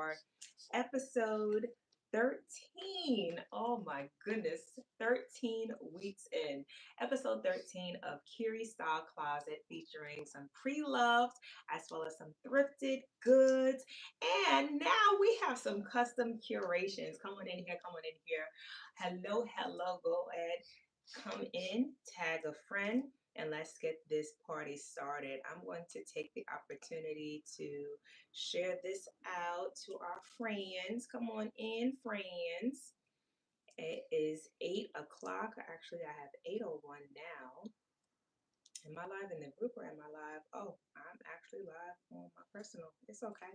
for episode 13. Oh my goodness, 13 weeks in. Episode 13 of Kyrie Style Closet featuring some pre-loved as well as some thrifted goods. And now we have some custom curations. Come on in here, come on in here. Hello, hello. Go ahead, come in, tag a friend, and let's get this party started. I'm going to take the opportunity to share this out to our friends. Come on in, friends. It is 8 o'clock. Actually, I have 8:01 now. Am I live in the group or am I live? Oh, I'm actually live on my personal. It's okay.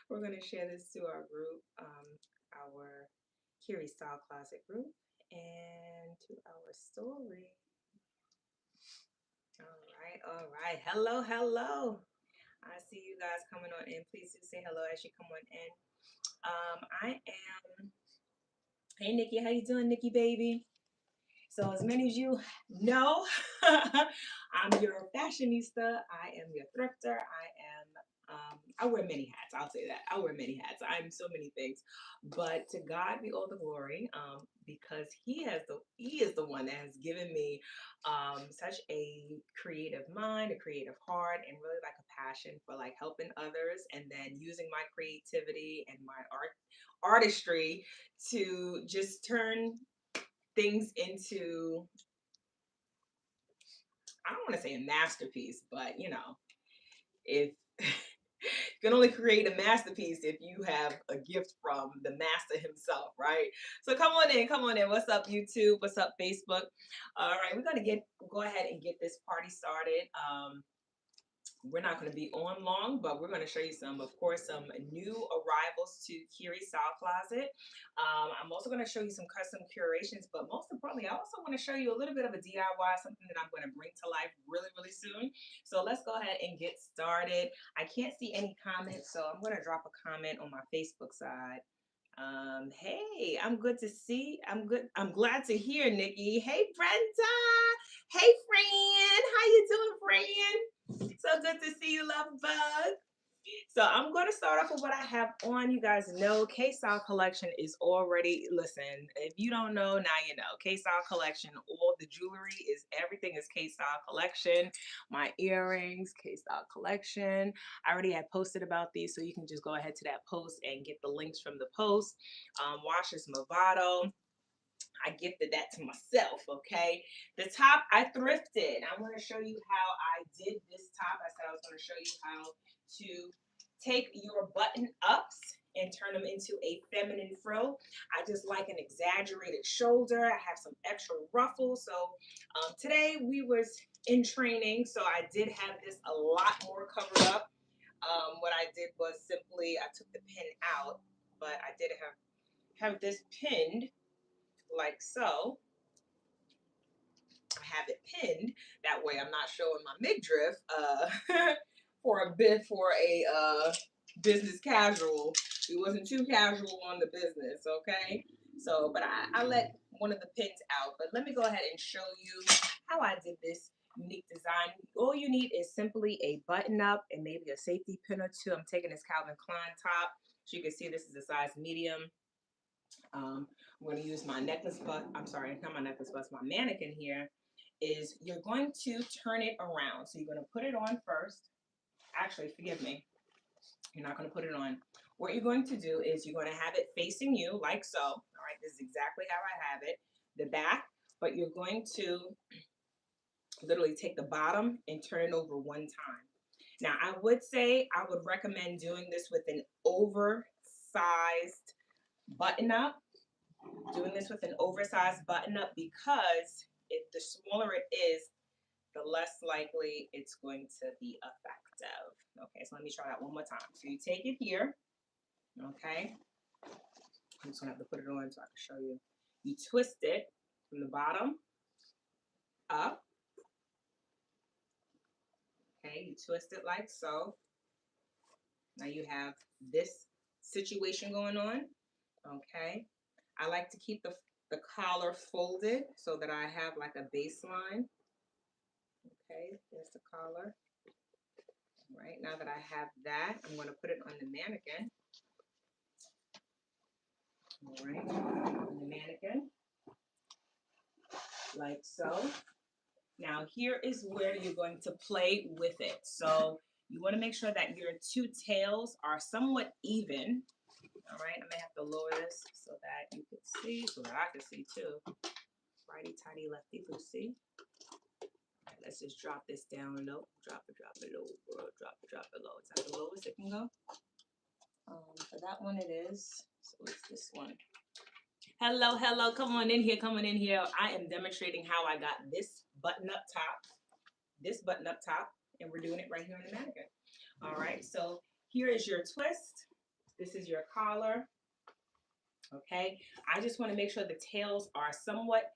We're going to share this to our group, our Curie Style Closet group, and to our story. All right, all right. Hello, hello. I see you guys coming on in. Please do say hello as you come on in. I am. Hey, Nikki, how you doing, Nikki, baby? So, as many as you know, I'm your fashionista. I am your thrifter. I wear many hats. I'll say that. I wear many hats. I'm so many things, but to God be all the glory, because He is the one that has given me such a creative mind, a creative heart, and really like a passion for like helping others, and then using my creativity and my artistry to just turn things into, I don't want to say a masterpiece, but if you can only create a masterpiece if you have a gift from the master himself, right? So come on in, come on in. What's up, YouTube? What's up, Facebook? All right, we're gonna go ahead and get this party started. We're not going to be on long, but we're going to show you some new arrivals to Curie Style Closet. I'm also going to show you some custom curations, but most importantly, I also want to show you a little bit of a DIY, something that I'm going to bring to life really, really soon. So let's go ahead and get started. I can't see any comments, so I'm going to drop a comment on my Facebook side. Hey, I'm good to see. I'm good. I'm glad to hear, Nikki. Hey, Brenda. Hey, friend. How you doing, friend? So good to see you, love bug. So I'm going to start off with what I have on. You guys know K-Style Collection is already, listen, if you don't know, now you know. K-Style Collection, all the jewelry is, everything is K-Style Collection. My earrings, K-Style Collection. I already had posted about these, so you can just go ahead to that post and get the links from the post. Washes Movado. I gifted that to myself, okay? The top I thrifted. I'm going to show you how I did this top. I said I was going to show you how to take your button ups and turn them into a feminine frill. I just like an exaggerated shoulder. I have some extra ruffles. So today we was in training, so I did have this a lot more covered up. What I did was simply I took the pin out, but I did have this pinned like so. I have it pinned. That way I'm not showing my midriff for a business casual. It wasn't too casual on the business, okay? So, but I let one of the pins out. But let me go ahead and show you how I did this unique design. All you need is simply a button up and maybe a safety pin or two. I'm taking this Calvin Klein top. So you can see this is a size medium. I'm going to use my necklace bust. I'm sorry, not my necklace bust, my mannequin here. Is you're going to turn it around. So you're going to put it on first. Actually, forgive me. You're not going to put it on. What you're going to do is you're going to have it facing you like so. All right, this is exactly how I have it. The back, but you're going to literally take the bottom and turn it over one time. Now, I would say I would recommend doing this with an oversized button up. Doing this with an oversized button up because if the smaller it is, the less likely it's going to be effective. Okay, so let me try that one more time. So you take it here, okay? I'm just gonna have to put it on so I can show you. You twist it from the bottom up. Okay, you twist it like so. Now you have this situation going on, okay? I like to keep the collar folded so that I have like a baseline. Okay, there's the collar. Right, now that I have that, I'm going to put it on the mannequin. All right, on the mannequin, like so. Now here is where you're going to play with it. So you want to make sure that your two tails are somewhat even. All right, I may have to lower this so that you can see, so that I can see too. Righty tighty, lefty loosey. All right, let's just drop this down low. Drop it low, drop it low. It's at the lowest it can go. For that one it is. So it's this one. Hello, hello. Come on in here. Come on in here. I am demonstrating how I got this button up top, and we're doing it right here on the mannequin. All right. So here is your twist. This is your collar. Okay. I just want to make sure the tails are somewhat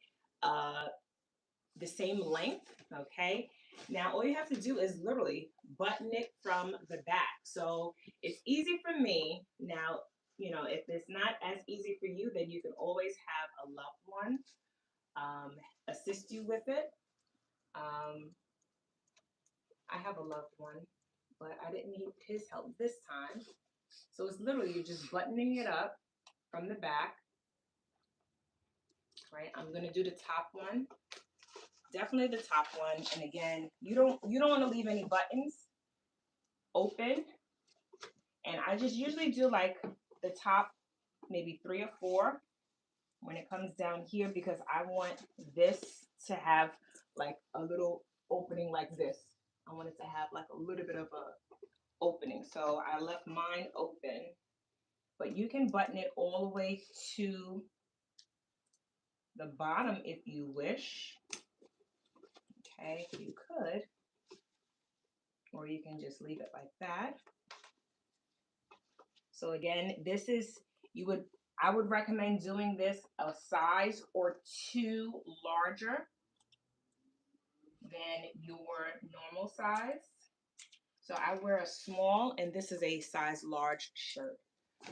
the same length. Okay. Now all you have to do is literally button it from the back. So it's easy for me. Now, you know, if it's not as easy for you, then you can always have a loved one assist you with it. I have a loved one, but I didn't need his help this time. So it's literally you're just buttoning it up from the back. Right? I'm gonna do the top one. Definitely the top one. And again, you don't want to leave any buttons open. And I just usually do like the top maybe 3 or 4 when it comes down here, because I want this to have like a little opening like this. I want it to have like a little bit of a opening. So I left mine open, but you can button it all the way to the bottom if you wish. Okay, you could, or you can just leave it like that. So again, this is, I would recommend doing this a size or 2 larger than your normal size. So I wear a small, and this is a size large shirt.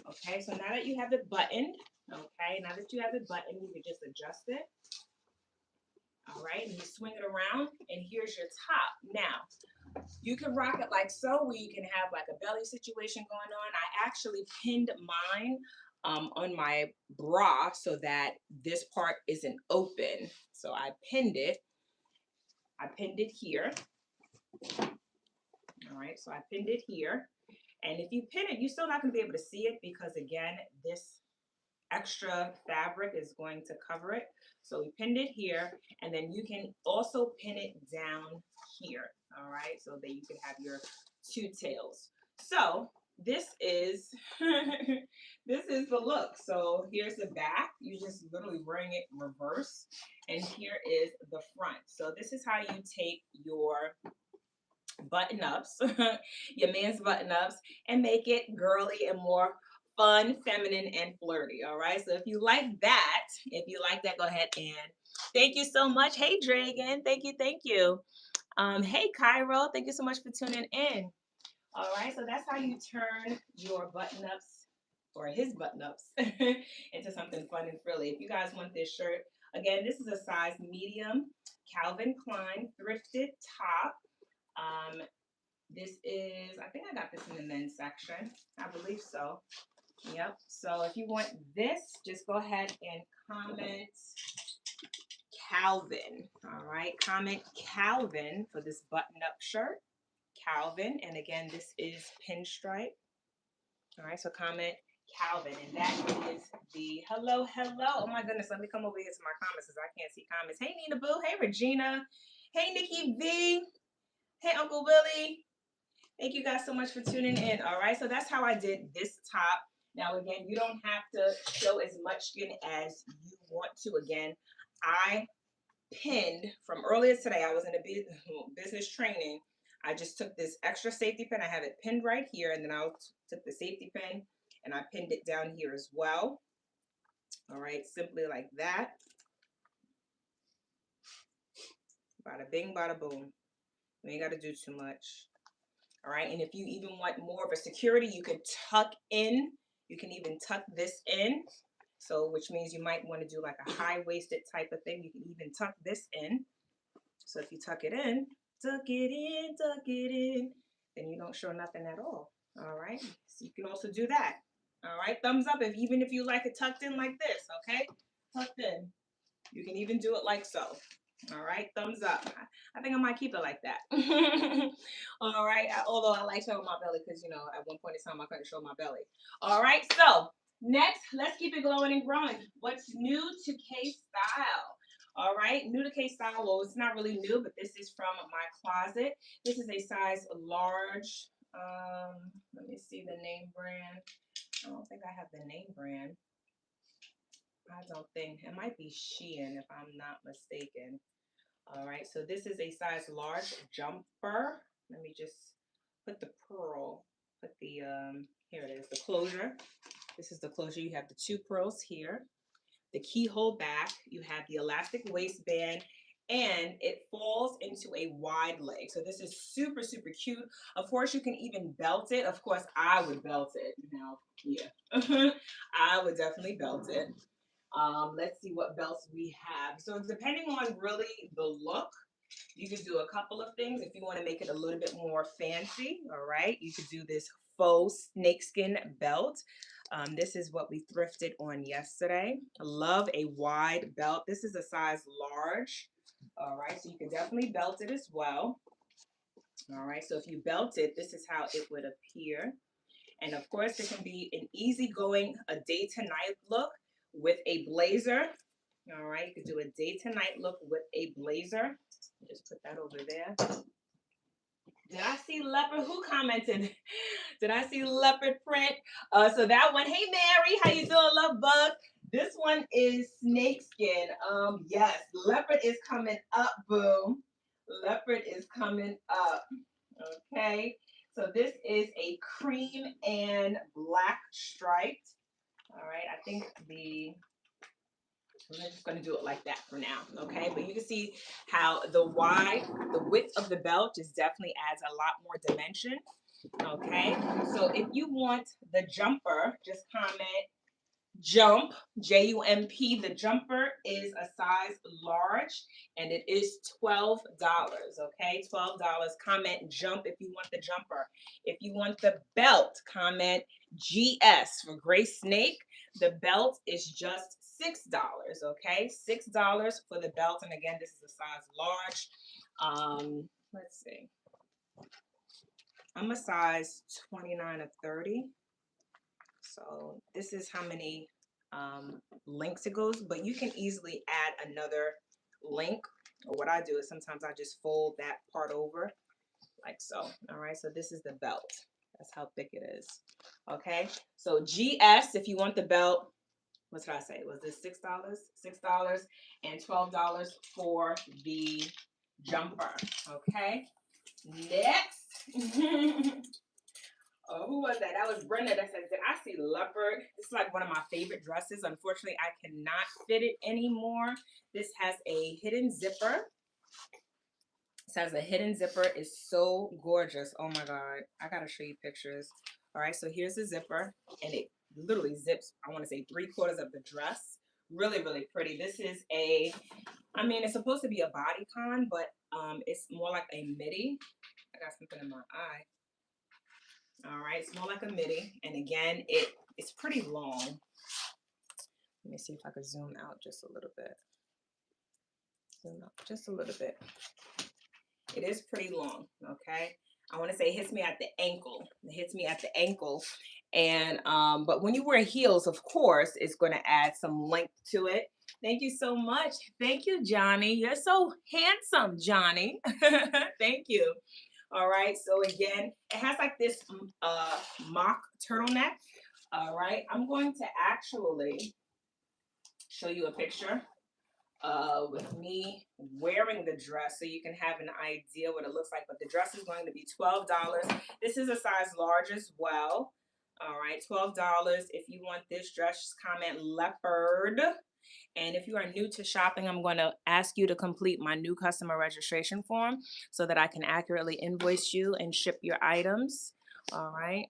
Okay, so now that you have it buttoned, now that you have it buttoned, you can just adjust it. All right, and you swing it around, and here's your top. Now, you can rock it like so, where you can have like a belly situation going on. I actually pinned mine on my bra so that this part isn't open. So I pinned it. I pinned it here. All right, so I pinned it here. And if you pin it, you're still not going to be able to see it because, again, this extra fabric is going to cover it. So we pinned it here, and then you can also pin it down here. All right, so that you can have your 2 tails. So this is this is the look. So here's the back. You just literally bring it reverse, and here is the front. So this is how you take your button ups, your man's button ups, and make it girly and more fun, feminine, and flirty. All right. So if you like that, go ahead and thank you so much. Hey, Dragon. Thank you. Thank you. Hey, Kyrie. Thank you so much for tuning in. All right. So that's how you turn your button ups or his button ups into something fun and frilly. If you guys want this shirt, again, this is a size medium Calvin Klein thrifted top. This is, I think I got this in the men's section. I believe so. Yep. So if you want this, just go ahead and comment Calvin. All right. Comment Calvin for this button-up shirt. Calvin. And again, this is pinstripe. All right. So comment Calvin. And that is the hello. Oh my goodness. Let me come over here to my comments because I can't see comments. Hey, Nina Boo. Hey, Regina. Hey, Nikki V. Hey, Uncle Willie. Thank you guys so much for tuning in. All right, so that's how I did this top. Now, again, you don't have to show as much skin as you want to. Again, I pinned from earlier today. I was in a business training. I just took this extra safety pin. I have it pinned right here, and then I took the safety pin and I pinned it down here as well. All right, simply like that. Bada bing, bada boom. You ain't got to do too much. All right, and if you even want more of a security, you can tuck in. You can even tuck this in. So, which means you might want to do like a high-waisted type of thing. You can even tuck this in. So if you tuck it in, then you don't show nothing at all. All right, so you can also do that. All right, thumbs up if even if you like it tucked in like this, okay? Tucked in. You can even do it like so. All right, thumbs up. I think I might keep it like that. All right, although I like showing my belly because, you know, at one point in time I couldn't show my belly. All right, so next, let's keep it glowing and growing. What's new to K-Style? All right, new to K-Style. Well, it's not really new, but this is from my closet. This is a size large. Let me see the name brand. I don't think I have the name brand. I don't think. It might be Shein if I'm not mistaken. All right, so this is a size large jumper. Let me just put the pearl, put the, here it is, the closure. This is the closure. You have the two pearls here, the keyhole back, you have the elastic waistband, and it falls into a wide leg. So this is super, super cute. Of course, you can even belt it. Of course, I would belt it. Now, yeah, I would definitely belt it. Let's see what belts we have. So depending on really the look, you could do a couple of things. If you want to make it a little bit more fancy, all right, you could do this faux snakeskin belt. This is what we thrifted on yesterday. I love a wide belt. This is a size large. All right, so you can definitely belt it as well. All right, so if you belt it, this is how it would appear. And of course, it can be an easygoing, a day to night look with a blazer. All right, you could do a day to night look with a blazer. Just put that over there. Did I see leopard? Who commented? Did I see leopard print? So that one, hey Mary, how you doing, love bug? This one is snakeskin. Yes, leopard is coming up, boom. Leopard is coming up. Okay. So this is a cream and black striped. All right. I think we're just going to do it like that for now. Okay. But you can see how the width of the belt just definitely adds a lot more dimension. Okay. So if you want the jumper, just comment jump, Jump. The jumper is a size large and it is $12. Okay, $12. Comment jump if you want the jumper. If you want the belt, comment GS for Gray Snake. The belt is just $6. Okay, $6 for the belt. And again, this is a size large. Let's see. I'm a size 29 or 30. So this is how many links it goes, but you can easily add another link. Or what I do is sometimes I just fold that part over like so. All right, so this is the belt. That's how thick it is. Okay, so GS if you want the belt. What did I say? Was this $6? $6 and $12 for the jumper. Okay, next. Oh, who was that? That was Brenda that says, did I see leopard? This is like one of my favorite dresses. Unfortunately, I cannot fit it anymore. This has a hidden zipper. This has a hidden zipper. It's so gorgeous. Oh my God. I got to show you pictures. All right. So here's the zipper and it literally zips, I want to say 3/4 of the dress. Really, really pretty. This is I mean, it's supposed to be a bodycon, but it's more like a midi. I got something in my eye. All right, it's more like a midi, and again, it's pretty long. Let me see if I can zoom out just a little bit. Zoom out just a little bit. It is pretty long, okay? I want to say it hits me at the ankle. It hits me at the ankle, and but when you wear heels, of course, it's going to add some length to it. Thank you so much. Thank you, Johnny. You're so handsome, Johnny. Thank you. All right, so again, it has like this mock turtleneck. All right, I'm going to actually show you a picture with me wearing the dress so you can have an idea what it looks like. But the dress is going to be $12. This is a size large as well. All right, $12. If you want this dress, just comment leopard. And if you are new to shopping, I'm going to ask you to complete my new customer registration form so that I can accurately invoice you and ship your items. All right.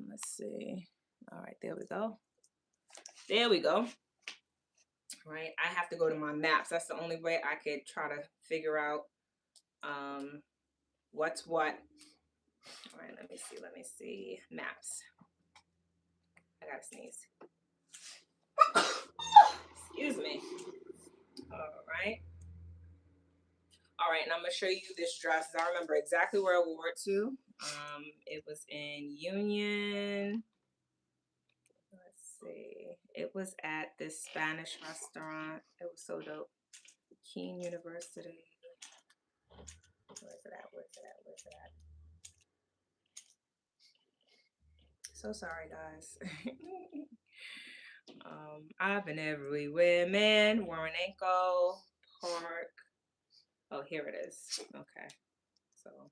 Let's see. All right, there we go. There we go. All right. I have to go to my maps. That's the only way I could try to figure out what's what. All right, let me see. Maps. I got sneeze. Excuse me. All right. All right, and I'm gonna show you this dress. I remember exactly where I wore it to. It was in Union. Let's see. It was at this Spanish restaurant. It was so dope. Keene University. Where's it at? Where's it at? Where's it at? So sorry, guys. I've been everywhere, man. Warrenenko Park. Oh, here it is. Okay. So,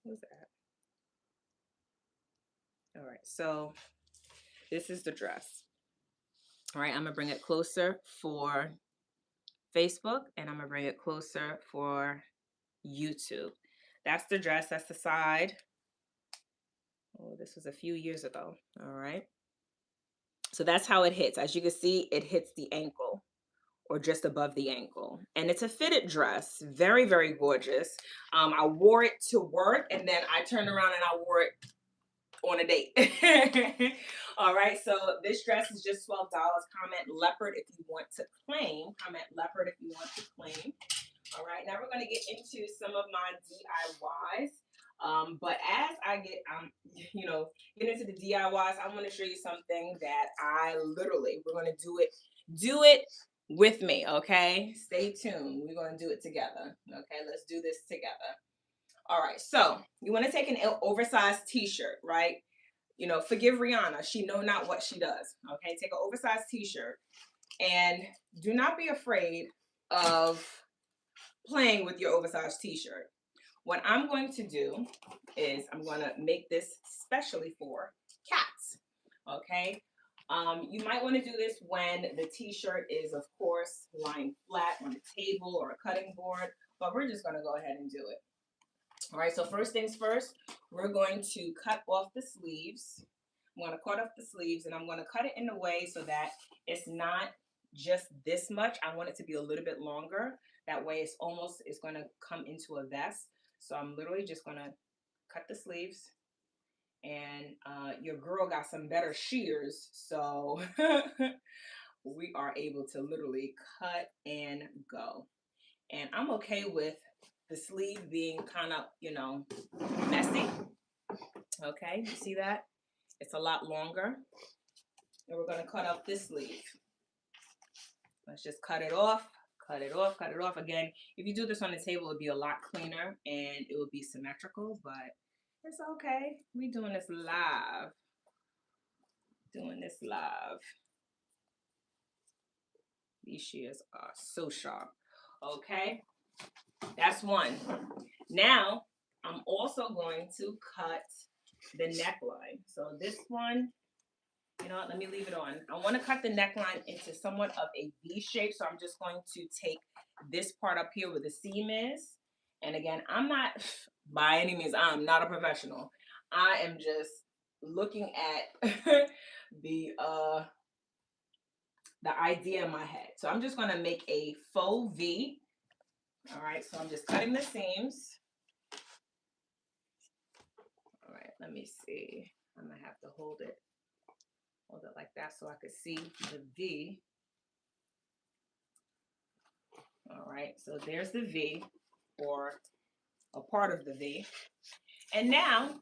what's that? All right. So, this is the dress. All right. I'm going to bring it closer for Facebook, and I'm going to bring it closer for YouTube. That's the dress. That's the side. Oh, this was a few years ago. All right. So that's how it hits. As you can see, it hits the ankle or just above the ankle. And it's a fitted dress. Very, very gorgeous. I wore it to work, and then I turned around and I wore it on a date. All right. So this dress is just $12. Comment leopard if you want to claim. Comment leopard if you want to claim. All right, now we're going to get into some of my DIYs. But as I get, get into the DIYs, I want to show you something that we're going to do it with me. Okay, stay tuned. We're going to do it together. Okay, let's do this together. All right, so you want to take an oversized t-shirt, right? Forgive Rihanna. She know not what she does. Okay, take an oversized t-shirt and do not be afraid of playing with your oversized t-shirt. What I'm going to do is I'm going to make this specially for cats. Okay. You might want to do this when the t-shirt is, of course, lying flat on a table or a cutting board, but we're just going to go ahead and do it. All right. So first things first, we're going to cut off the sleeves. I'm going to cut off the sleeves, and I'm going to cut it in a way so that it's not just this much. I want it to be a little bit longer. That way it's going to come into a vest. So I'm literally just going to cut the sleeves, and your girl got some better shears. So we are able to literally cut and go. And I'm okay with the sleeve being kind of, messy. Okay, you see that? It's a lot longer. And we're going to cut up this sleeve. Let's just cut it off, cut it off, cut it off. Again, if you do this on the table, it'd be a lot cleaner and it would be symmetrical, but it's okay. We're doing this live. These shears are so sharp. Okay, that's one. Now, I'm also going to cut the neckline. So this one, let me leave it on. I want to cut the neckline into somewhat of a V shape. So I'm just going to take this part up here where the seam is. And again, I'm not, by any means, I'm not a professional. I am just looking at the idea in my head. So I'm just going to make a faux V. All right. So I'm just cutting the seams. All right. Let me see. I'm going to have to hold it like that so I could see the V. All right, so there's the V, or a part of the V. And now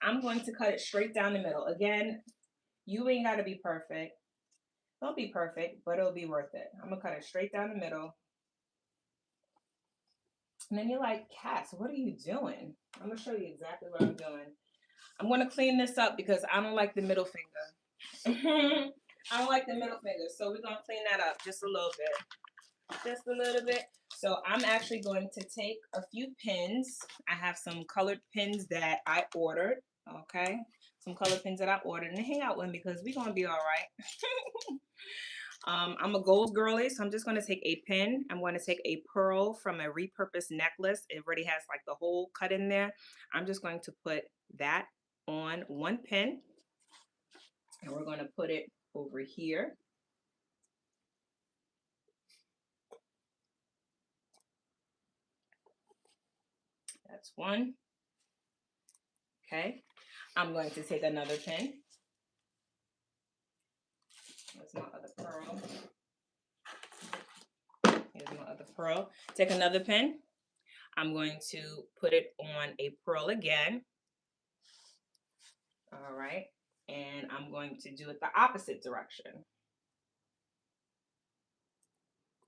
I'm going to cut it straight down the middle. Again, you ain't got to be perfect. Don't be perfect, but it'll be worth it. I'm going to cut it straight down the middle. And then you're like, Cass, what are you doing? I'm going to show you exactly what I'm doing. I'm going to clean this up because I don't like the middle finger. I don't like the middle finger, so we're going to clean that up just a little bit. Just a little bit. So I'm actually going to take a few pins. I have some colored pins that I ordered. Okay. Some colored pins that I ordered. And hang out with me because we're going to be all right. I'm a gold girly, so I'm just going to take a pin. I'm going to take a pearl from a repurposed necklace. It already has like the hole cut in there. I'm just going to put that on one pin. And we're going to put it over here. That's one. Okay. I'm going to take another pin. Here's my other pearl. Here's my other pearl. Take another pin. I'm going to put it on a pearl again. All right. And I'm going to do it the opposite direction.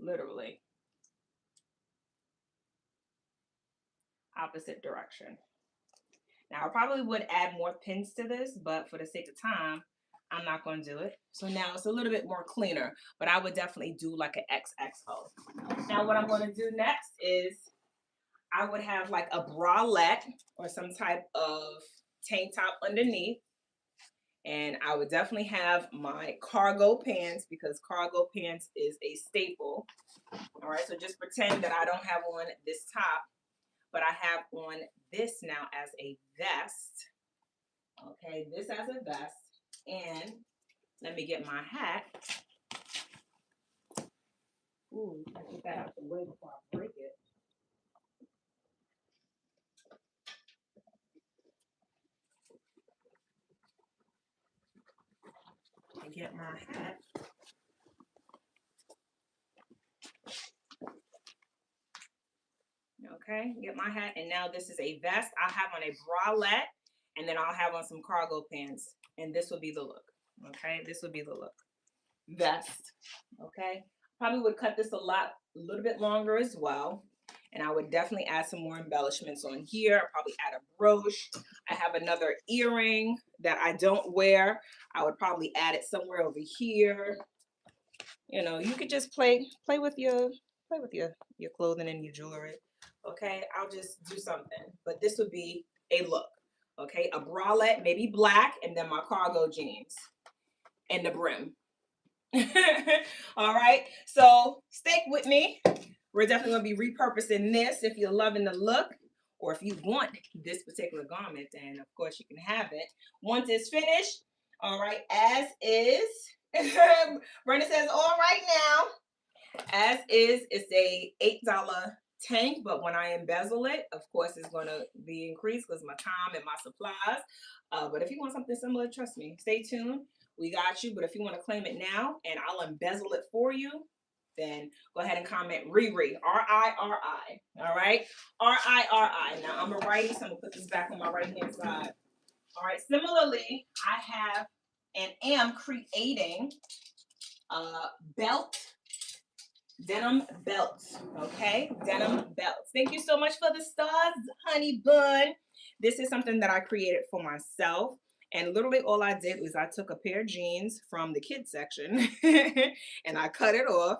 Literally. Opposite direction. Now, I probably would add more pins to this, but for the sake of time, I'm not going to do it. So now it's a little bit more cleaner, but I would definitely do like an XXO. Now, what I'm going to do next is I would have like a bralette or some type of tank top underneath. And I would definitely have my cargo pants because cargo pants is a staple. All right, so just pretend that I don't have on this top, but I have on this now as a vest. Okay, this as a vest. And let me get my hat. Ooh, I get that out the way before I break it. And get my hat. Okay, get my hat. And now this is a vest. I'll have on a bralette. And then I'll have on some cargo pants. And this will be the look. Okay, this will be the look. Vest. Okay, probably would cut this a little bit longer as well. And I would definitely add some more embellishments on here. I'll probably add a brooch. I have another earring that I don't wear. I would probably add it somewhere over here. You know, you could just play with your clothing and your jewelry. Okay, I'll just do something. But this would be a look. Okay, a bralette, maybe black, and then my cargo jeans and the brim. All right, so stick with me. We're definitely going to be repurposing this. If you're loving the look, or if you want this particular garment, then of course you can have it. Once it's finished, all right, as is. Brenda says, all right now, as is, it's a $8 tank, but when I embezzle it, of course, it's going to be increased because my time and my supplies. But if you want something similar, trust me, stay tuned. We got you. But if you want to claim it now and I'll embezzle it for you, then go ahead and comment Riri, R-I-R-I. All right, R-I-R-I. Now I'm a righty, so I'm going to put this back on my right hand side. All right, similarly, I have and am creating belt, denim belts. Okay, denim belts. Thank you so much for the stars, honey bun. This is something that I created for myself. And literally all I did was I took a pair of jeans from the kids section and I cut it off.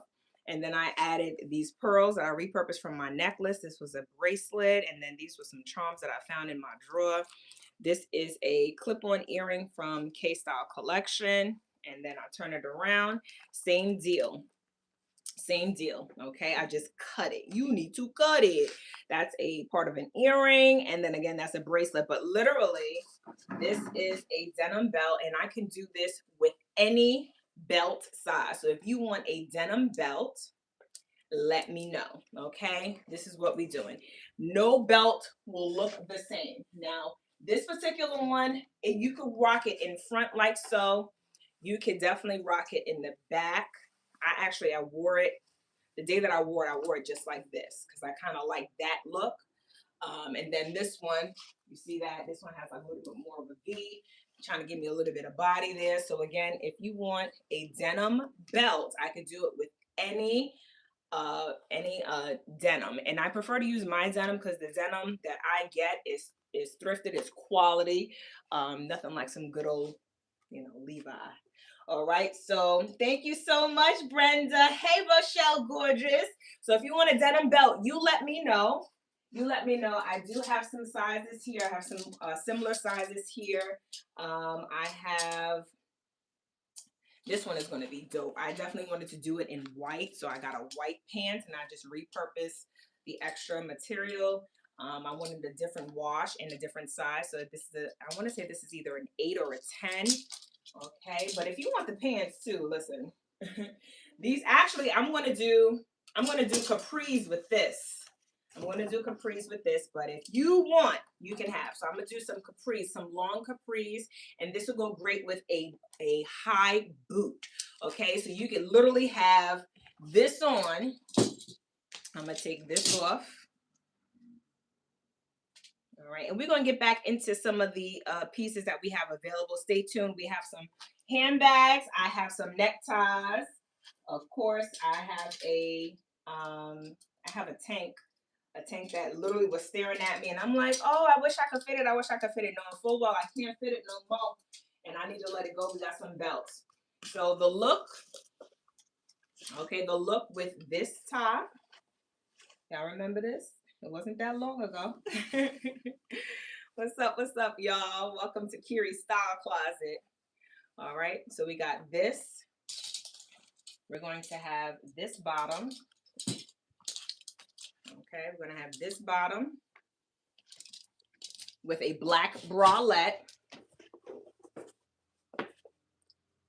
And then I added these pearls that I repurposed from my necklace. This was a bracelet. And then these were some charms that I found in my drawer. This is a clip-on earring from K-Style Collection. And then I turn it around. Same deal. Same deal. Okay, I just cut it. You need to cut it. That's a part of an earring, and then again that's a bracelet, but literally this is a denim belt, and I can do this with any belt size. So if you want a denim belt, let me know. Okay, this is what we're doing. No belt will look the same. Now this particular one, you could rock it in front like so. You could definitely rock it in the back. I wore it the day that I wore it just like this because I kind of like that look. And then this one, you see that this one has like a little bit more of a V, trying to give me a little bit of body there. So again, if you want a denim belt, I could do it with any denim, and I prefer to use my denim because the denim that I get is thrifted, it's quality. Nothing like some good old, Levi. All right, so thank you so much, Brenda. Hey, Rochelle, gorgeous. So if you want a denim belt, you let me know. You let me know. I do have some sizes here. I have some similar sizes here. I have, this one is going to be dope. I definitely wanted to do it in white, so I got a white pants, and I just repurposed the extra material. I wanted a different wash and a different size. So this is I want to say this is either an 8 or a 10. Okay, but if you want the pants too, listen. These actually, I'm gonna do capris with this. I'm gonna do capris with this, but if you want, you can have. So I'm gonna do some capris, some long capris, and this will go great with a high boot. Okay, so you can literally have this on. I'm gonna take this off. All right, and we're gonna get back into some of the pieces that we have available. Stay tuned. We have some handbags. I have some neckties. Of course, I have a tank. A tank that literally was staring at me, and I'm like, oh, I wish I could fit it. I wish I could fit it. No, full well, I can't fit it no more, and I need to let it go. We got some belts. So the look, okay, the look with this top. Y'all remember this? It wasn't that long ago. What's up, y'all? Welcome to Kyrie Style Closet. All right, so we got this. We're going to have this bottom. Okay, we're gonna have this bottom with a black bralette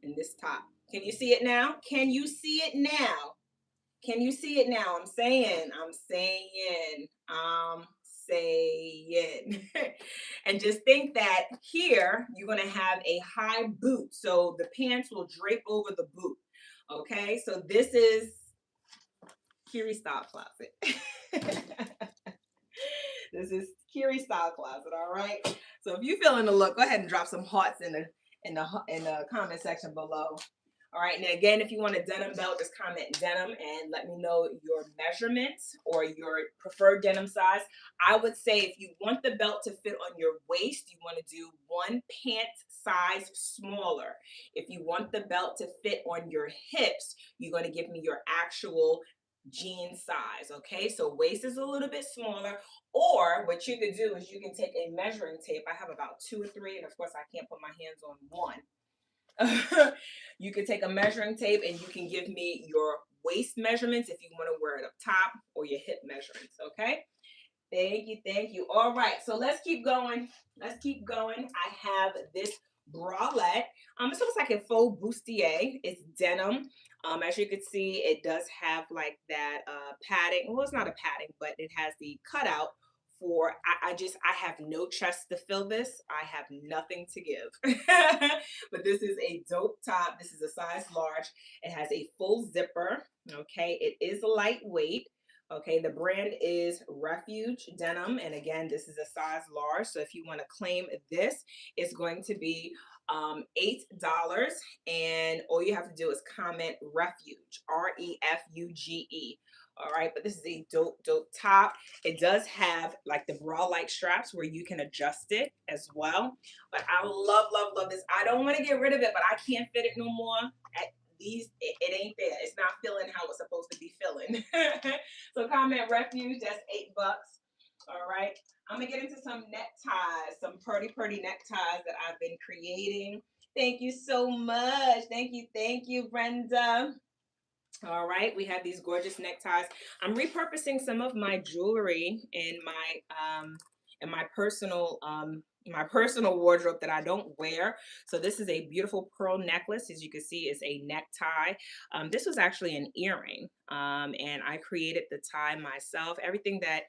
and this top. Can you see it now? Can you see it now? Can you see it now? I'm saying. And just think that here you're going to have a high boot. So the pants will drape over the boot. Okay, so this is Kyrie Style Closet. This is Kyrie Style Closet, all right? So if you're feeling the look, go ahead and drop some hearts in the comment section below. All right, and again, if you want a denim belt, just comment denim and let me know your measurements or your preferred denim size. I would say if you want the belt to fit on your waist, you want to do one pant size smaller. If you want the belt to fit on your hips, you're going to give me your actual jean size, okay? So waist is a little bit smaller, or what you could do is you can take a measuring tape. I have about 2 or 3, and of course I can't put my hands on one. You could take a measuring tape and you can give me your waist measurements if you want to wear it up top, or your hip measurements, okay? Thank you. All right, so let's keep going. I have this bralette. It looks like a faux bustier. It's denim. As you can see, it does have like that padding. Well, it's not a padding, but it has the cutout for, I have no chest to fill this. I have nothing to give. But this is a dope top. This is a size large. It has a full zipper. Okay, it is lightweight. Okay, the brand is Refuge Denim, and again, this is a size large. So if you want to claim this, it's going to be $8, and all you have to do is comment Refuge, Refuge. All right, but this is a dope top. It does have like the bra-like straps where you can adjust it as well. But I love this. I don't want to get rid of it, but I can't fit it no more. It ain't there. It's not feeling how it's supposed to be feeling. So comment Refuge. That's $8. All right. I'm gonna get into some neckties, some pretty neckties that I've been creating. Thank you so much. Thank you, Brenda. All right, we have these gorgeous neckties. I'm repurposing some of my jewelry in my personal wardrobe that I don't wear. So this is a beautiful pearl necklace. As you can see, it's a necktie. This was actually an earring, and I created the tie myself. Everything that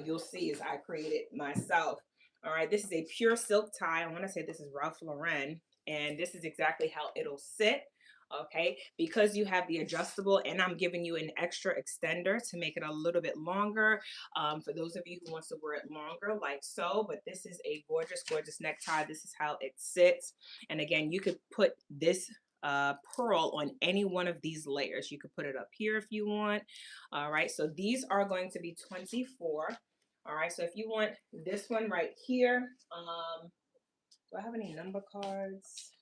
you'll see is I created myself. All right, this is a pure silk tie. I want to say this is Ralph Lauren, and this is exactly how it'll sit. Okay, because you have the adjustable, and I'm giving you an extra extender to make it a little bit longer, for those of you who wants to wear it longer like so. But this is a gorgeous necktie. This is how it sits, and again, you could put this pearl on any one of these layers. You could put it up here if you want. All right, so these are going to be 24. All right, so if you want this one right here, do I have any number cards?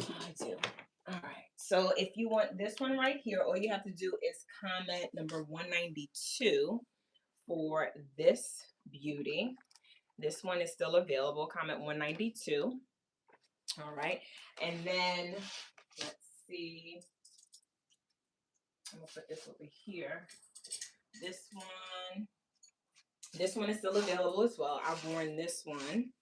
I do. All right, so if you want this one right here, all you have to do is comment number 192 for this beauty. This one is still available. Comment 192. All right, and then let's see. I'm gonna put this over here. This one is still available as well. I've worn this one.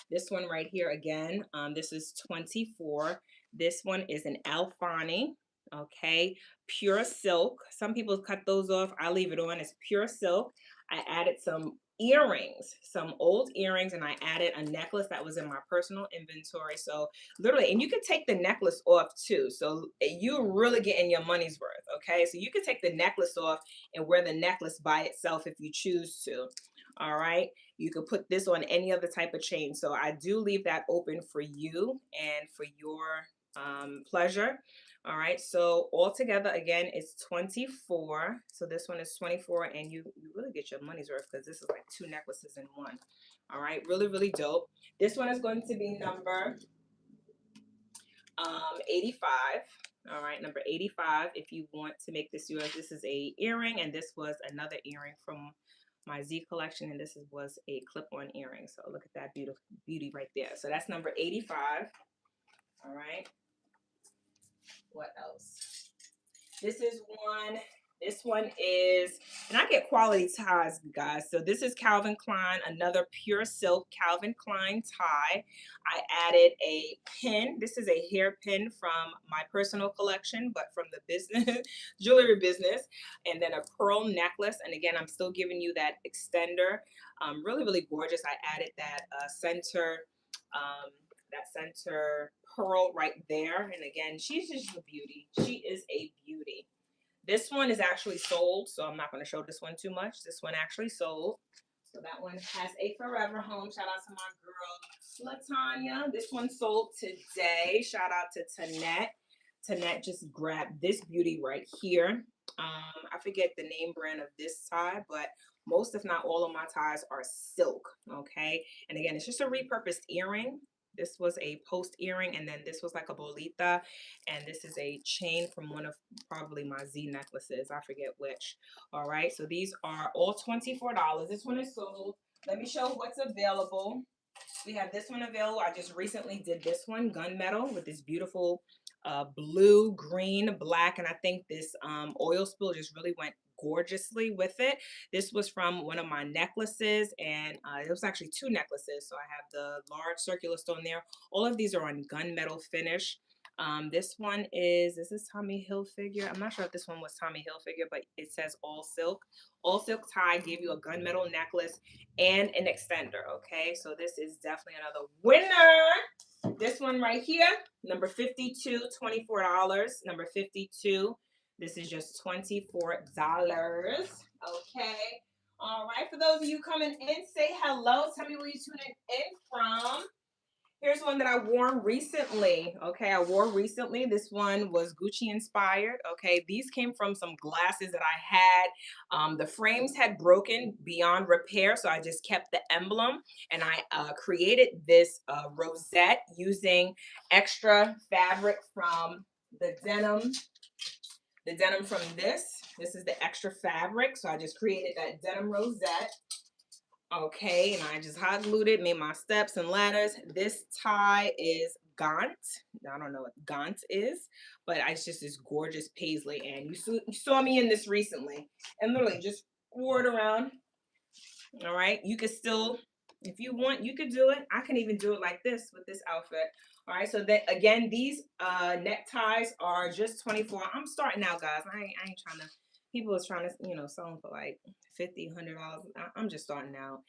This one right here again. This is 24. This one is an Alfani. Okay, pure silk. Some people cut those off. I leave it on. It's pure silk. I added some earrings, some old earrings, and I added a necklace that was in my personal inventory. So literally, and you can take the necklace off too. So you're really getting your money's worth. Okay. So you can take the necklace off and wear the necklace by itself if you choose to. All right. You could put this on any other type of chain. So I do leave that open for you and for your pleasure. All right, so altogether again it's 24. So this one is 24, and you really get your money's worth because this is like two necklaces in one. All right, really, really dope. This one is going to be number 85. All right, number 85. If you want to make this yours, this is a earring, and this was another earring from my Z collection, and this was a clip-on earring. So look at that beauty right there. So that's number 85. All right. What else? This is one. This one is, and I get quality ties, guys. So this is Calvin Klein, another pure silk Calvin Klein tie. I added a pin. This is a hair pin from my personal collection, but from the business, jewelry business, and then a pearl necklace. And again, I'm still giving you that extender. Really, really gorgeous. I added that center pearl right there. And again, she's just a beauty. She is a beauty. This one is actually sold, so I'm not going to show this one too much. This one actually sold. So that one has a forever home. Shout out to my girl, LaTanya. This one sold today. Shout out to Tanette. Tanette just grabbed this beauty right here. I forget the name brand of this tie, but most, if not all of my ties are silk, okay? And again, it's just a repurposed earring. This was a post earring, and then this was like a bolita, and this is a chain from one of probably my Z necklaces. I forget which. All right, so these are all $24. This one is sold. Let me show what's available. We have this one available. I just recently did this one, gunmetal, with this beautiful blue, green, black, and I think this oil spill just really went gorgeously with it. This was from one of my necklaces, and it was actually two necklaces. So I have the large circular stone there. All of these are on gunmetal finish. This is Tommy Hilfiger. I'm not sure if this one was Tommy Hilfiger, but it says all silk. All silk tie gave you a gunmetal necklace and an extender. Okay, so this is definitely another winner. This one right here, number 52, $24. Number 52, this is just $24. Okay. All right. For those of you coming in, say hello. Tell me where you're tuning in from. Here's one that I wore recently. Okay, I wore recently. This one was Gucci inspired. Okay, these came from some glasses that I had. The frames had broken beyond repair, so I just kept the emblem, and I created this rosette using extra fabric from the denim. The denim from this. This is the extra fabric, so I just created that denim rosette. Okay, and I just hot glued it, made my steps and ladders. This tie is Gaunt. I don't know what Gaunt is, but it's just this gorgeous paisley. And you saw me in this recently, and literally just wore it around. All right, you could still, if you want, you could do it. I can even do it like this with this outfit. All right, so that again, these neckties are just 24. I'm starting out, guys. I ain't trying to. People is trying to, sell them for like $50, $100. I'm just starting out.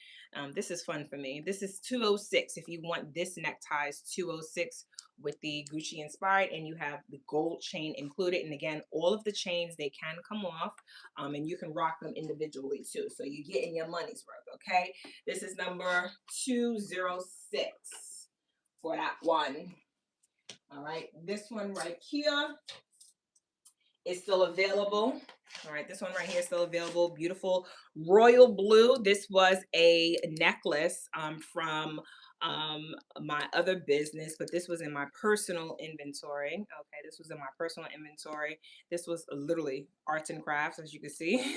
This is fun for me. This is 206. If you want this necktie, is 206 with the Gucci inspired, and you have the gold chain included. And again, all of the chains, they can come off, and you can rock them individually too. So you're getting your money's worth. Okay. This is number 206 for that one. All right. This one right here is still available. All right, this one right here is still available. Beautiful royal blue. This was a necklace from my other business, but this was in my personal inventory. Okay, this was in my personal inventory. This was literally arts and crafts, as you can see,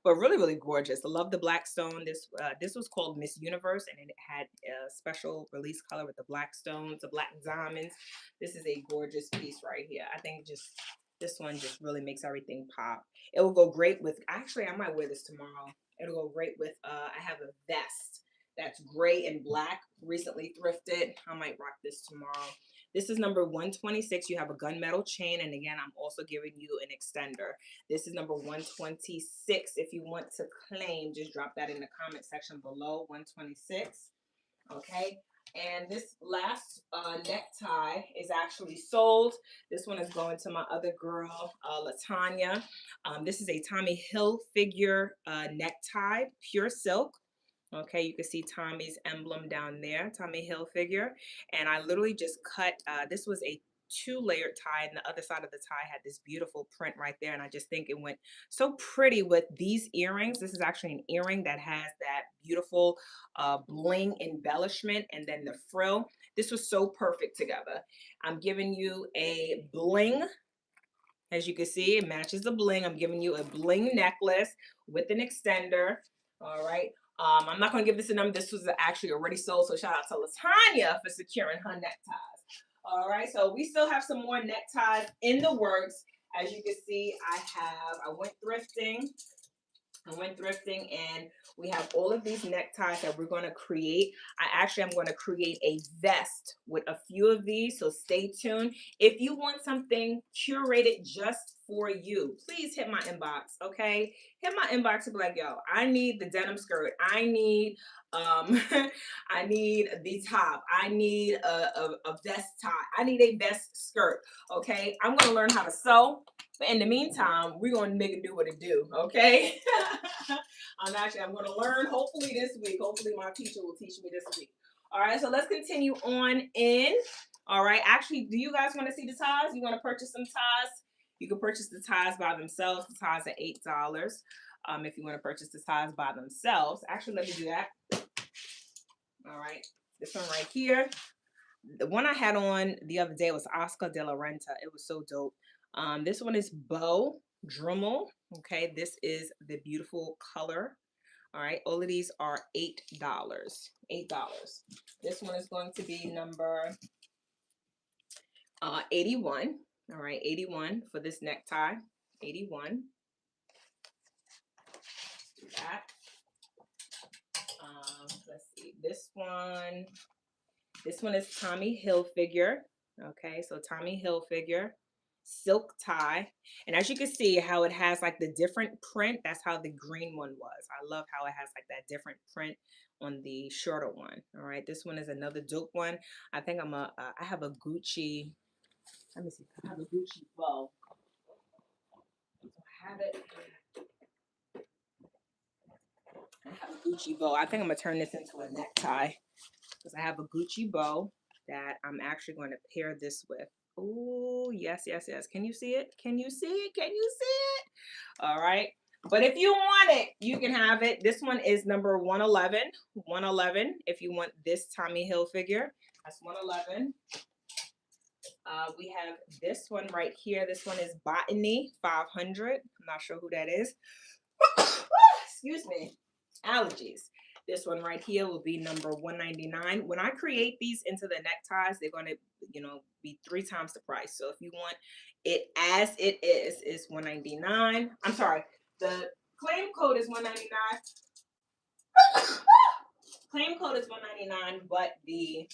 but really, really gorgeous. I love the black stone. This was called Miss Universe, and it had a special release color with the black stones, the black diamonds. This is a gorgeous piece right here. I think this one just really makes everything pop. It will go great with, actually, I might wear this tomorrow. It'll go great with, I have a vest That's gray and black, recently thrifted. I might rock this tomorrow. This is number 126. You have a gunmetal chain. And again, I'm also giving you an extender. This is number 126. If you want to claim, just drop that in the comment section below. 126. Okay. And this last necktie is actually sold. This one is going to my other girl, Latanya. This is a Tommy Hilfiger necktie, pure silk. Okay, you can see Tommy's emblem down there, Tommy Hilfiger. And I literally just cut, this was a 2-layered tie, and the other side of the tie had this beautiful print right there. And I just think it went so pretty with these earrings. This is actually an earring that has that beautiful bling embellishment and then the frill. This was so perfect together. I'm giving you a bling. As you can see, it matches the bling. I'm giving you a bling necklace with an extender. All right. I'm not going to give this a number. This was actually already sold. So shout out to Latanya for securing her neckties. All right. So we still have some more neckties in the works. As you can see, I went thrifting. And we have all of these neckties that we're going to create. I'm going to create a vest with a few of these, so stay tuned. If you want something curated just for you, please hit my inbox, okay? Hit my inbox to be like, yo, I need the denim skirt. I need I need the top. I need a vest tie. I need a vest skirt, okay? I'm going to learn how to sew. But in the meantime, we're going to make it do what it do, okay? I'm going to learn hopefully this week. Hopefully my teacher will teach me this week. All right, so let's continue on in. All right, actually, do you guys want to see the ties? You want to purchase some ties? You can purchase the ties by themselves. The ties are $8. If you want to purchase the ties by themselves. Actually, let me do that. All right, this one right here. The one I had on the other day was Oscar de la Renta. It was so dope. This one is Beau Dremel. Okay, this is the beautiful color. All right, all of these are $8. $8. This one is going to be number 81. All right, 81 for this necktie. 81. Let's do that. Let's see. This one is Tommy Hilfiger. Okay, so Tommy Hilfiger silk tie. And as you can see how it has like the different print, that's how the green one was. I love how it has like that different print on the shorter one. All right, this one is another dope one. I think I have a Gucci, let me see, I have a Gucci bow. I have it. I have a Gucci bow. I think I'm gonna turn this into a necktie because I have a Gucci bow that I'm actually going to pair this with. Oh, yes, yes, yes. Can you see it? Can you see it? Can you see it? All right. But if you want it, you can have it. This one is number 111. 111 if you want this Tommy Hilfiger. That's 111. We have this one right here. This one is Botany 500. I'm not sure who that is. Excuse me. Allergies. This one right here will be number 199. When I create these into the neckties, they're going to, be 3 times the price. So if you want it as it is, it's 199. I'm sorry. The claim code is 199. Claim code is 199, but the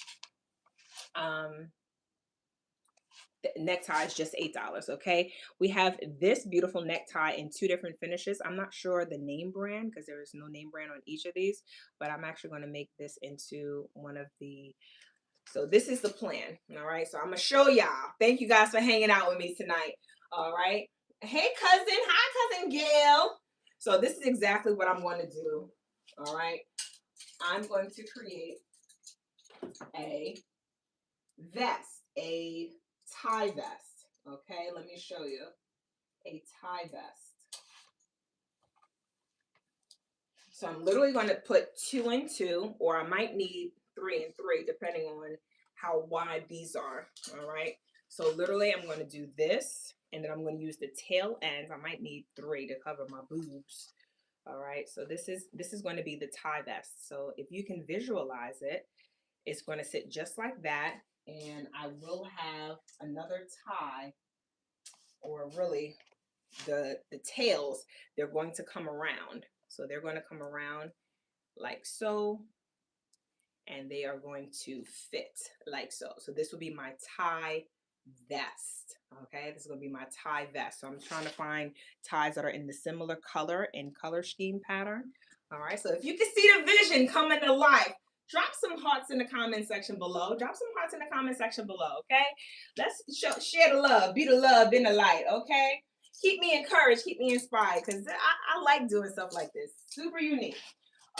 necktie is just $8. Okay, we have this beautiful necktie in 2 different finishes. I'm not sure the name brand because there is no name brand on each of these, but I'm actually going to make this into one of the, so this is the plan. All right, so I'm gonna show y'all. Thank you guys for hanging out with me tonight. All right, hey cousin, hi cousin Gail. So this is exactly what I'm going to do. All right, I'm going to create a vest, a tie vest. Okay, let me show you a tie vest. So I'm literally going to put 2 and 2, or I might need 3 and 3 depending on how wide these are. All right, so literally I'm going to do this, and then I'm going to use the tail ends. I might need 3 to cover my boobs. All right, so this is going to be the tie vest. So if you can visualize it, it's going to sit just like that. And I will have another tie, or really the tails, they're going to come around. So they're going to come around like so. and they are going to fit like so. So this will be my tie vest. Okay, this is gonna be my tie vest. So I'm trying to find ties that are in the similar color and color scheme pattern. All right, so if you can see the vision coming to life, drop some hearts in the comment section below. Drop some hearts in the comment section below, okay? Let's share the love, be the love in the light, okay? Keep me encouraged, keep me inspired, because I like doing stuff like this. Super unique.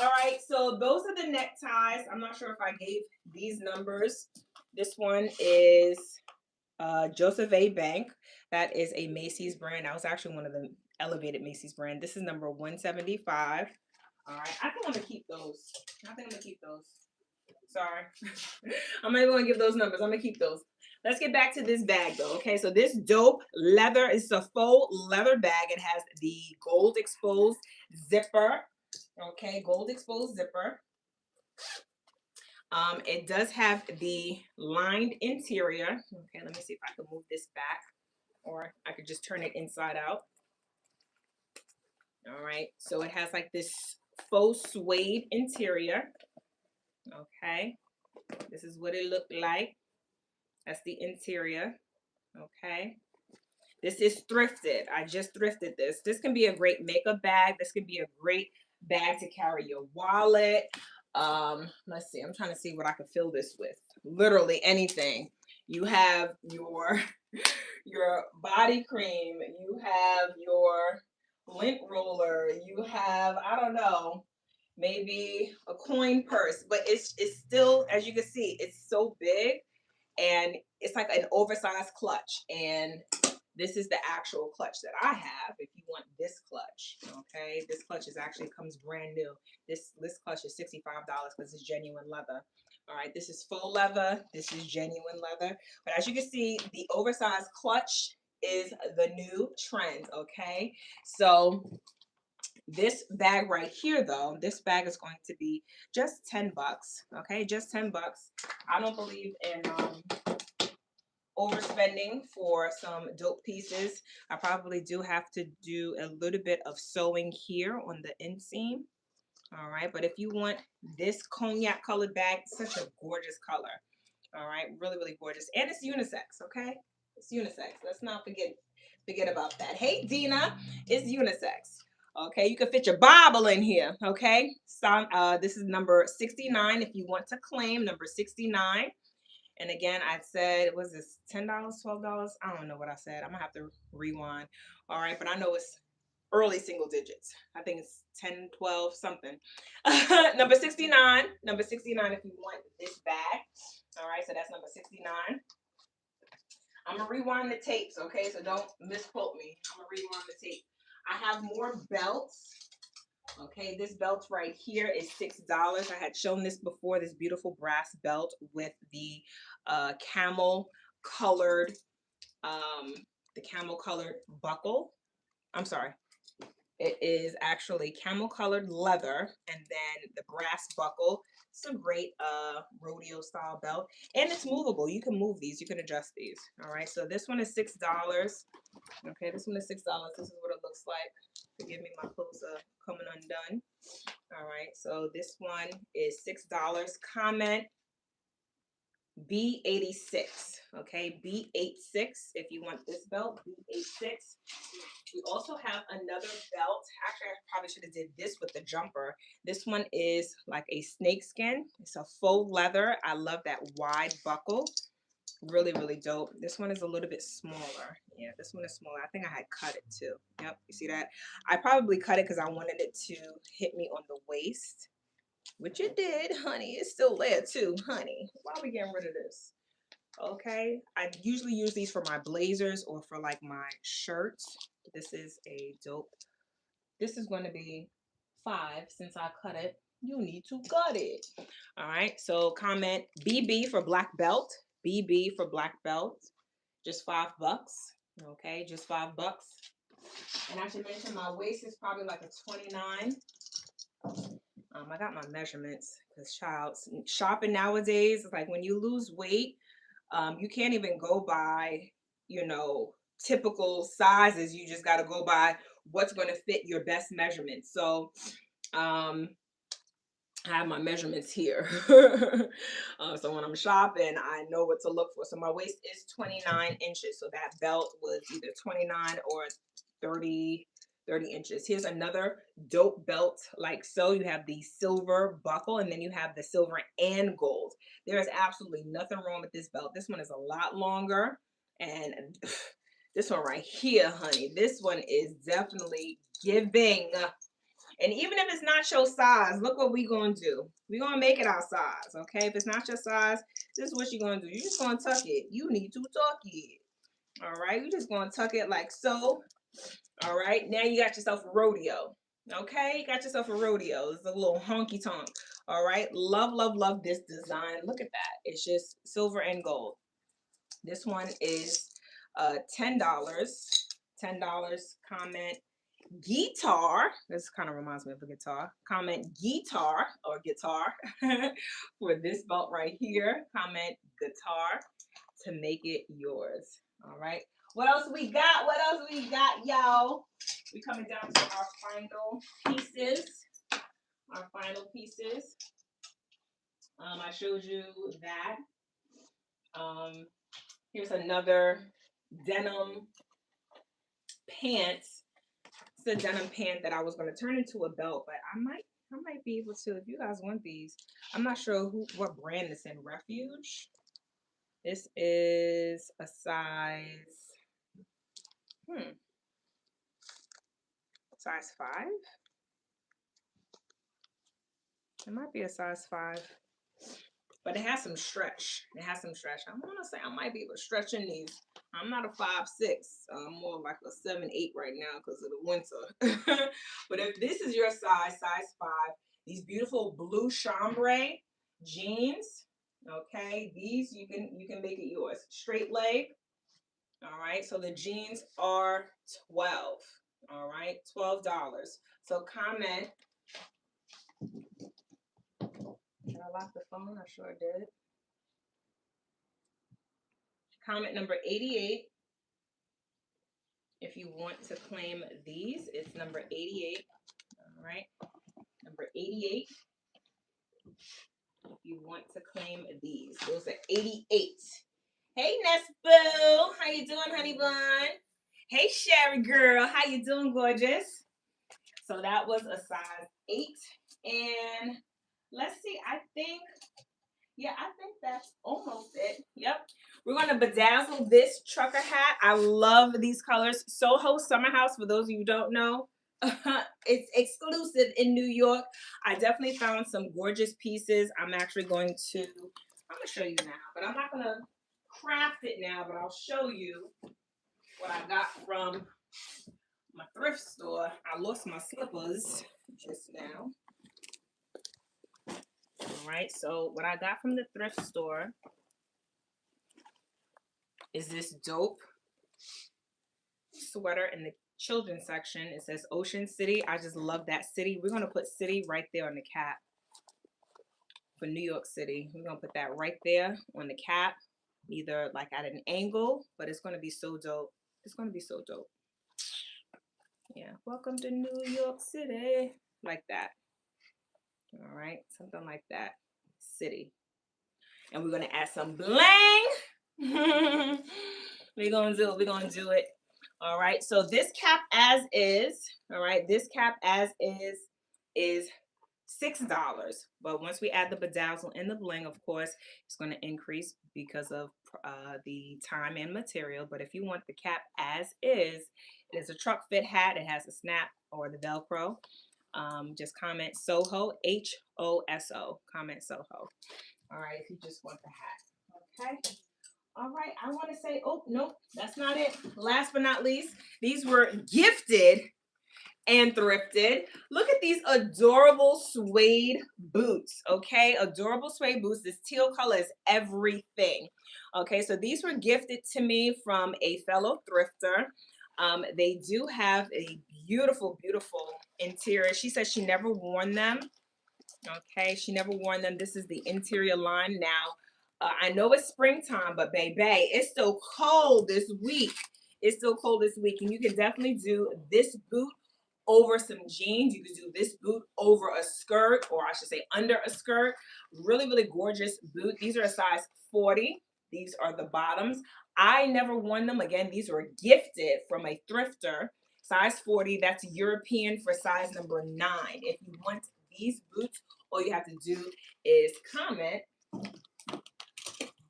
All right, so those are the neckties. I'm not sure if I gave these numbers. This one is Joseph A. Bank. That is a Macy's brand. That was actually one of the elevated Macy's brand. This is number 175. All right, I think I'm gonna keep those. I think I'm gonna keep those. Sorry, I'm not even gonna give those numbers. I'm gonna keep those. Let's get back to this bag though. Okay, so this dope leather is a faux leather bag. It has the gold exposed zipper. Okay, gold exposed zipper. It does have the lined interior. Okay, let me see if I can move this back, or I could just turn it inside out. All right, so it has like this faux suede interior. Okay, this is what it looked like. That's the interior. Okay, this is thrifted. I just thrifted this. This can be a great makeup bag. This can be a great bag to carry your wallet. Let's see, I'm trying to see what I could fill this with. Literally anything. You have your your body cream, you have your lint roller, you have, I don't know, maybe a coin purse, but it's still, as you can see, it's so big, and it's like an oversized clutch, and this is the actual clutch that I have. If you want this clutch, okay, this clutch is actually comes brand new. This clutch is $65 because it's genuine leather. All right, this is faux leather. This is genuine leather. But as you can see, the oversized clutch is the new trend. Okay, so this bag right here, though, this bag is going to be just 10 bucks. Okay, just 10 bucks. I don't believe in overspending for some dope pieces. I probably do have to do a little bit of sewing here on the inseam. All right, but if you want this cognac colored bag, such a gorgeous color. All right, really, really gorgeous. And it's unisex, okay? It's unisex. Let's not forget about that. Hey, Dina, it's unisex. Okay, you can fit your Bible in here, okay? So, this is number 69 if you want to claim, number 69. And again, I said, was this $10, $12? I don't know what I said. I'm gonna have to rewind. All right, but I know it's early single digits. I think it's 10, 12, something. Number 69. Number 69 if you want this bag. All right, so that's number 69. I'm gonna rewind the tapes, okay? So don't misquote me. I'm gonna rewind the tape. I have more belts. Okay, this belt right here is $6. I had shown this before, this beautiful brass belt with the camel colored buckle. I'm sorry. It is actually camel colored leather and then the brass buckle. It's a great rodeo style belt, and it's movable. You can move these, you can adjust these. All right, so this one is $6. Okay, this one is $6. This is what it looks like. Forgive me, my clothes are coming undone. All right, so this one is $6. Comment B86. Okay, B86 if you want this belt, B86. We also have another belt. Actually, I probably should have did this with the jumper. This one is like a snakeskin. It's a faux leather. I love that wide buckle. Really, really dope. This one is a little bit smaller. Yeah, this one is smaller. I think I had cut it too. Yep, you see that? I probably cut it because I wanted it to hit me on the waist, which it did, honey. It's still there too, honey. Why are we getting rid of this? Okay, I usually use these for my blazers or for like my shirts. This is a dope. This is going to be 5 since I cut it. You need to cut it. All right, so comment BB for black belt. BB for black belt. Just $5. Okay, just $5. And I should mention my waist is probably like a 29. I got my measurements because child shopping nowadays, like when you lose weight, you can't even go by, typical sizes. You just got to go by what's going to fit your best measurements. So I have my measurements here. So when I'm shopping, I know what to look for. So my waist is 29 inches. So that belt was either 29 or 30, 30 inches. Here's another dope belt like so. You have the silver buckle and then you have the silver and gold. There is absolutely nothing wrong with this belt. This one is a lot longer. And this one right here, honey, this one is definitely giving. And even if it's not your size, look what we gonna do. We gonna make it our size, okay? If it's not your size, this is what you're gonna do. You're just gonna tuck it. You need to tuck it. All right, you're just gonna tuck it like so. All right, now you got yourself a rodeo. Okay, you got yourself a rodeo. It's a little honky tonk. All right, love, love, love this design. Look at that. It's just silver and gold. This one is $10. $10. Comment guitar. This kind of reminds me of a guitar. Comment guitar or guitar for this belt right here. Comment guitar to make it yours. All right. What else we got? What else we got, y'all? We coming down to our final pieces. Our final pieces. I showed you that. Here's another denim pants. It's a denim pant that I was going to turn into a belt, but I might be able to if you guys want these. I'm not sure what brand it's in. Refuge. This is a size size 5. It might be a size 5. But it has some stretch. It has some stretch. I want to say I might be able to stretch in these. I'm not a 5'6". I'm more like a 7'8" right now because of the winter. But if this is your size 5, these beautiful blue chambray jeans, okay, these you can make it yours. Straight leg. All right, so the jeans are 12. All right, $12. So comment. Did I lock the phone? I sure did. Comment number 88. If you want to claim these, it's number 88. All right, number 88. If you want to claim these, those are 88. Hey, Nesboo, how you doing, honey bun? Hey, Sherry girl, how you doing, gorgeous? So that was a size 8, and let's see. I think that's almost it. Yep. We're going to bedazzle this trucker hat. I love these colors. Soho Summer House, for those of you who don't know, it's exclusive in New York. I definitely found some gorgeous pieces. I'm going to show you now, but I'm not going to craft it now, but I'll show you what I got from my thrift store. I lost my slippers just now. All right, so what I got from the thrift store is this dope sweater in the children's section. It says Ocean City. I just love that city. We're going to put city right there on the cap for New York City. We're going to put that right there on the cap, either like at an angle, but it's going to be so dope. It's going to be so dope. Yeah, welcome to New York City. Like that. All right, something like that. City. And we're going to add some bling. We're going to do it. All right, so this cap as is, all right, this cap as is $6. But once we add the bedazzle and the bling, of course, it's going to increase because of the time and material. But if you want the cap as is, it is a truck fit hat. It has a snap or the Velcro. Just comment Soho, H-O-S-O. Comment Soho. All right, if you just want the hat. Okay. All right, I want to say, oh, nope, that's not it. Last but not least, these were gifted and thrifted. Look at these adorable suede boots, okay? Adorable suede boots. This teal color is everything, okay? So these were gifted to me from a fellow thrifter. They do have a beautiful, beautiful interior. She says she never worn them, okay? She never worn them. This is the interior line now. I know it's springtime, but baby, it's still cold this week. It's still cold this week, and you can definitely do this boot over some jeans. You could do this boot over a skirt, or I should say under a skirt. Really, really gorgeous boot. These are a size 40. These are the bottoms. I never won them. Again, these were gifted from a thrifter. Size 40, that's European for size number 9. If you want these boots, all you have to do is comment.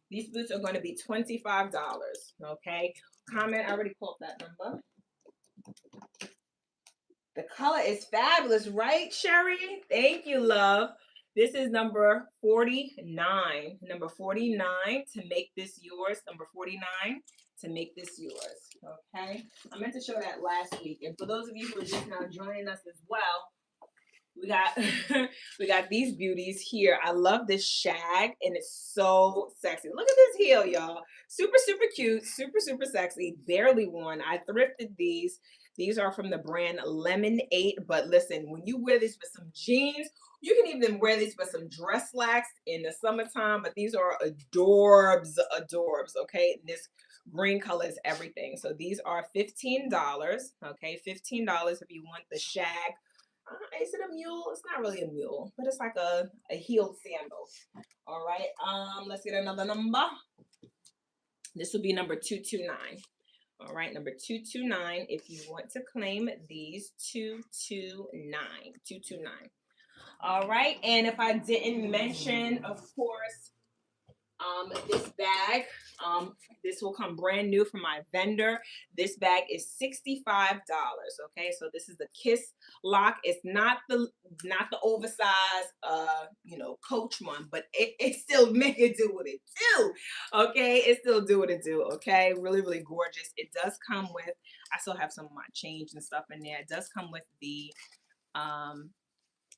These boots are going to be $25, okay? Comment, I already pulled that number. The color is fabulous, right, Sherry? Thank you, love. This is number 49. Number 49 to make this yours. Number 49 to make this yours, okay? I meant to show that last week. And for those of you who are just now joining us as well, we got we got these beauties here. I love this shag, and it's so sexy. Look at this heel, y'all. Super, super cute, super, super sexy. Barely worn. I thrifted these. These are from the brand Lemonade. But listen, when you wear these with some jeans, you can even wear these with some dress slacks in the summertime. But these are adorbs, adorbs. Okay, and this green color is everything. So these are $15. Okay, $15 if you want the shag. Is it a mule? It's not really a mule, but it's like a heeled sandal. All right. Let's get another number. This will be number 229. All right, number 229. If you want to claim these, 229. 229. All right, and if I didn't mention, of course, this bag, this will come brand new from my vendor. This bag is $65. Okay, so this is the Kiss Lock. It's not the oversized Coach one, but it still make it do what it do. Okay, it still do what it do. Okay, really, really gorgeous. It does come with, I still have some of my change and stuff in there. It does come with the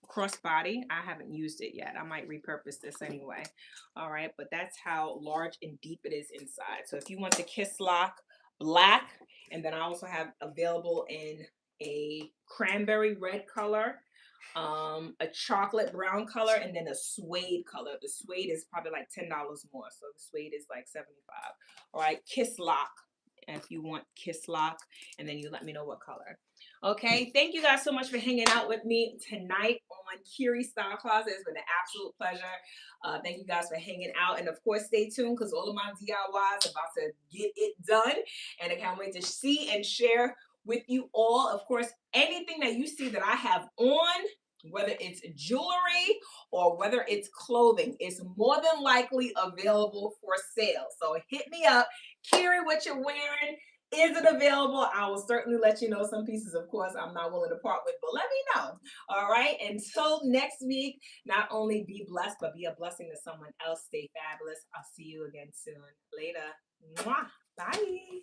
crossbody. I haven't used it yet. I might repurpose this anyway. All right, but that's how large and deep it is inside. So if you want the Kiss Lock black, and then I also have available in a cranberry red color, a chocolate brown color, and then a suede color. The suede is probably like $10 more, so the suede is like 75. All right, Kiss Lock. If you want Kiss Lock, and then you let me know what color. Okay, thank you guys so much for hanging out with me tonight on Kyrie Style Closet. It's been an absolute pleasure. Thank you guys for hanging out, and of course, stay tuned because all of my DIYs are about to get it done, and I can't wait to see and share with you all. Of course, anything that you see that I have on, whether it's jewelry or whether it's clothing, is more than likely available for sale. So hit me up. Kyrie, what you're wearing? Is it available? I will certainly let you know. Some pieces, of course, I'm not willing to part with, but let me know. All right. Until next week, not only be blessed, but be a blessing to someone else. Stay fabulous. I'll see you again soon. Later. Mwah. Bye.